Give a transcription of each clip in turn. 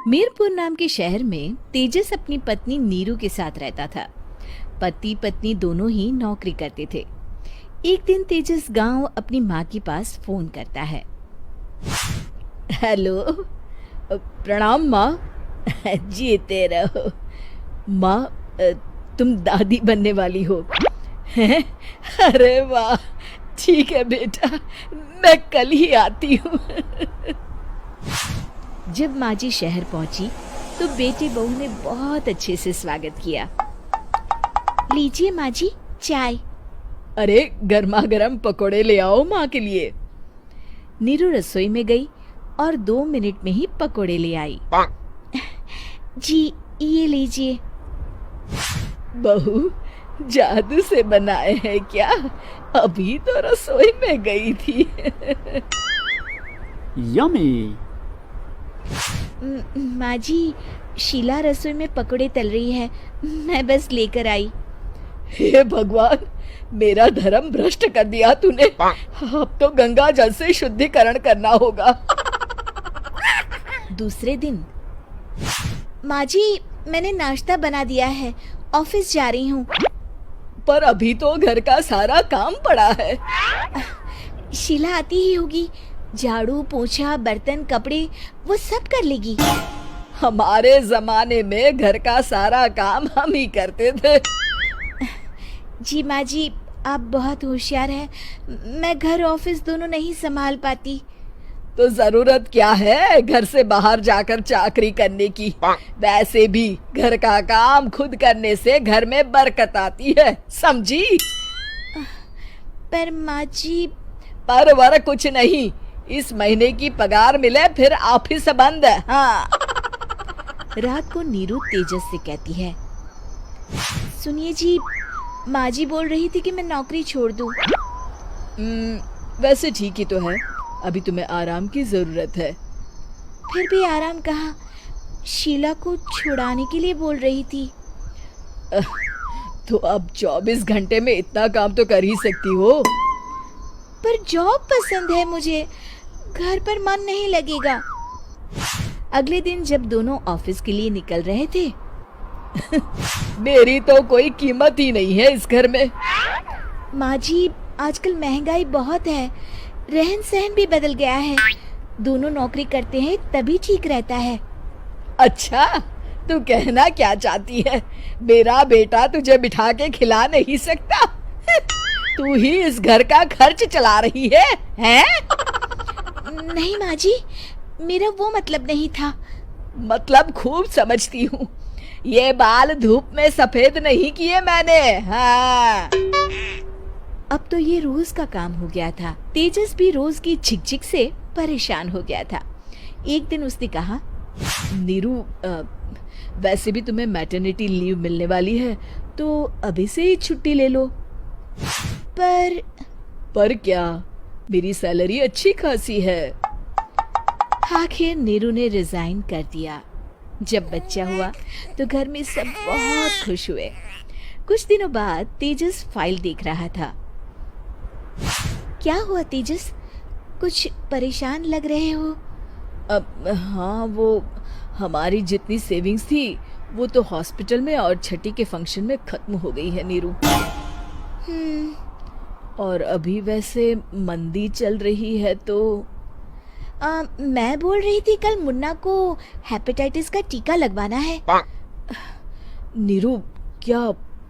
मीरपुर नाम के शहर में तेजस अपनी पत्नी नीरू के साथ रहता था। पति पत्नी दोनों ही नौकरी करते थे। एक दिन तेजस गांव अपनी माँ के पास फोन करता है। हेलो, प्रणाम माँ। जीते रहो माँ, तुम दादी बनने वाली हो हैं? अरे वाह, ठीक है बेटा, मैं कल ही आती हूँ। जब माँ जी शहर पहुंची तो बेटे बहू ने बहुत अच्छे से स्वागत किया। लीजिए माँ जी, चाय। अरे गर्मा गर्म पकोड़े ले आओ माँ के लिए। नीरू रसोई में गई और 2 मिनट में ही पकोड़े ले आई। जी ये लीजिए। बहू, जादू से बनाए हैं क्या? अभी तो रसोई में गई थी। यम्मी। माँ जी, शीला रसोई में पकोड़े तल रही है, मैं बस लेकर आई। हे भगवान, मेरा धर्म भ्रष्ट कर दिया तूने। अब तो गंगा जल से शुद्धिकरण करना होगा। दूसरे दिन, माँ जी मैंने नाश्ता बना दिया है, ऑफिस जा रही हूँ। पर अभी तो घर का सारा काम पड़ा है। शीला आती ही होगी, झाड़ू पोछा बर्तन कपड़े वो सब कर लेगी। हमारे जमाने में घर का सारा काम हम ही करते थे। जी माँ जी, आप बहुत होशियार हैं, मैं घर ऑफिस दोनों नहीं संभाल पाती। तो जरूरत क्या है घर से बाहर जाकर चाकरी करने की? वैसे भी घर का काम खुद करने से घर में बरकत आती है, समझी? पर माँ जी। पर वर कुछ नहीं, इस महीने की पगार मिले फिर ऑफिस बंद। हाँ। रात को नीरू तेजस से कहती है, सुनिए जी, माँ जी बोल रही थी कि मैं नौकरी छोड़ दूं। वैसे ठीक ही तो है, अभी तुम्हें आराम की जरूरत है। फिर भी आराम कहाँ, शीला को छुड़ाने के लिए बोल रही थी। तो अब 24 घंटे में इतना काम तो कर ही सकती हो। पर जॉब पसंद है मुझे, घर पर मन नहीं लगेगा। अगले दिन जब दोनों ऑफिस के लिए निकल रहे थे, मेरी तो कोई कीमत ही नहीं है इस घर में। माँ जी, आजकल महंगाई बहुत है, रहन सहन भी बदल गया है, दोनों नौकरी करते हैं तभी ठीक रहता है। अच्छा, तू कहना क्या चाहती है? मेरा बेटा तुझे बिठा के खिला नहीं सकता? तू ही इस घर का खर्च चला रही है, हैं? नहीं माँ जी, मेरा वो मतलब नहीं था। मतलब खूब समझती हूँ, ये बाल धूप में सफेद नहीं किए मैंने। हाँ। अब तो ये रोज का काम हो गया था। तेजस भी रोज की झिकझिक से परेशान हो गया था। एक दिन उसने कहा, नीरू, वैसे भी तुम्हें मैटरनिटी लीव मिलने वाली है, तो अभी से ही छुट्टी ले लो। पर क्या, मेरी सैलरी अच्छी खासी है। आखिर नीरू ने रिजाइन कर दिया। जब बच्चा हुआ तो घर में सब बहुत खुश हुए। कुछ दिनों बाद तेजस फाइल देख रहा था। क्या हुआ तेजस, कुछ परेशान लग रहे हो? हाँ, वो हमारी जितनी सेविंग्स थी वो तो हॉस्पिटल में और छठी के फंक्शन में खत्म हो गई है नीरू। और अभी वैसे मंदी चल रही है तो मैं बोल रही थी कल मुन्ना को हेपेटाइटिस का टीका लगवाना है। नीरू, क्या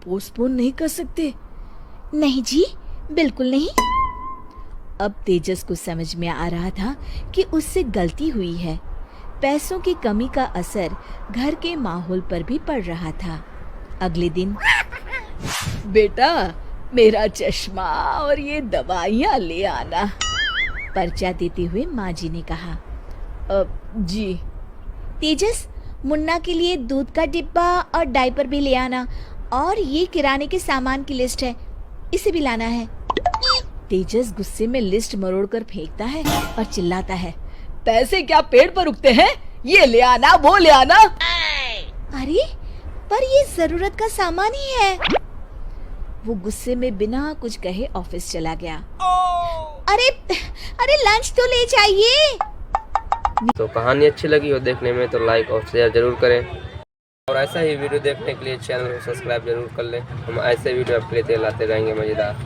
पोस्टपोन नहीं कर सकते? नहीं जी, बिल्कुल नहीं। अब तेजस को समझ में आ रहा था कि उससे गलती हुई है। पैसों की कमी का असर घर के माहौल पर भी पड़ रहा था। अगले दिन, बेटा मेरा चश्मा और ये दवाइयाँ ले आना, पर्चा देते हुए माँ जी ने कहा। जी। तेजस, मुन्ना के लिए दूध का डिब्बा और डायपर भी ले आना, और ये किराने के सामान की लिस्ट है, इसे भी लाना है। तेजस गुस्से में लिस्ट मरोड़कर फेंकता है और चिल्लाता है, पैसे क्या पेड़ पर उगते हैं? ये ले आना, वो ले आना। अरे पर ये जरूरत का सामान ही है। वो गुस्से में बिना कुछ कहे ऑफिस चला गया। अरे लंच तो ले जाइए। तो कहानी अच्छी लगी हो देखने में तो लाइक और शेयर जरूर करें, और ऐसा ही वीडियो देखने के लिए चैनल को सब्सक्राइब जरूर कर लें। हम ऐसे वीडियो आपके लिए लाते रहेंगे मज़ेदार।